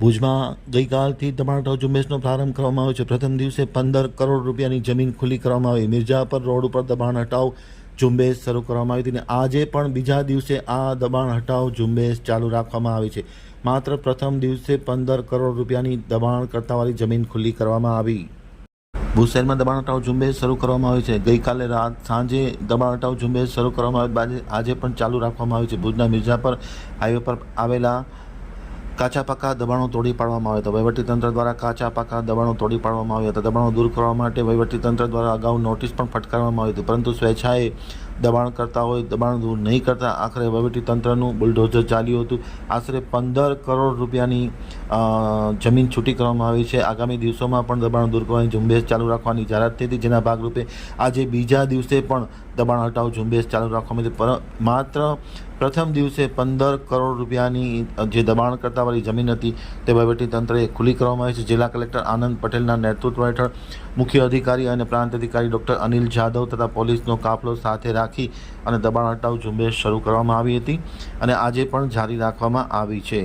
ભુજમાં ગઈકાલથી દબાણ હટાવ ઝુંબેશનો પ્રારંભ કરવામાં આવ્યો છે। પ્રથમ દિવસે 15 કરોડ રૂપિયાની જમીન ખુલ્લી કરવામાં આવી। મિર્જાપર રોડ ઉપર દબાણ હટાવ ઝુંબેશ શરૂ કરવામાં આવી હતી અને આજે પણ બીજા દિવસે આ દબાણ હટાવ ઝુંબેશ ચાલુ રાખવામાં આવી છે। માત્ર પ્રથમ દિવસે 15 કરોડ રૂપિયાની દબાણ કરતાવાળી જમીન ખુલ્લી કરવામાં આવી। ભુજ શહેરમાં દબાણ હટાવ ઝુંબેશ શરૂ કરવામાં આવી છે। ગઈકાલે સાંજે દબાણ હટાવ ઝુંબેશ શરૂ કરવામાં આવી, આજે પણ ચાલુ રાખવામાં આવી છે। ભુજના મિર્જાપર હાઈવે પર આવેલા કાચા પાકા દબાણો તોડી પાડવામાં આવ્યા હતા। વહીવટીતંત્ર દ્વારા કાચા પાકા દબાણો તોડી પાડવામાં આવ્યા હતા। દબાણો દૂર કરવા માટે વહીવટીતંત્ર દ્વારા અગાઉ નોટિસ પણ ફટકારવામાં આવી હતી, પરંતુ સ્વેચ્છાએ દબાણ કરતા હોય દબાણ દૂર નહીં કરતા આખરે વહીવટીતંત્રનું બુલડોઝર ચાલ્યું હતું। આશરે 15 કરોડ રૂપિયાની જમીન છૂટી કરવામાં આવી છે। આગામી દિવસોમાં પણ દબાણ દૂર કરવાની ઝુંબેશ ચાલુ રાખવાની જાહેરાત થઈ હતી, જેના ભાગરૂપે આજે બીજા દિવસે પણ દબાણ હટાવ ઝુંબેશ ચાલુ રાખવામાં આવી। માત્ર પ્રથમ દિવસે 15 કરોડ રૂપિયાની જે દબાણ કરતાવાળી જમીન હતી તે વહીવટીતંત્રએ ખુલ્લી કરવામાં આવી છે। જિલ્લા કલેક્ટર આનંદ પટેલના નેતૃત્વ હેઠળ મુખ્ય અધિકારી અને પ્રાંત અધિકારી ડૉક્ટર અનિલ જાદવ તથા પોલીસનો કાફલો સાથે રાખી અને દબાણ હટાવ ઝુંબેશ શરૂ કરવામાં આવી હતી અને આજે પણ જારી રાખવામાં આવી છે।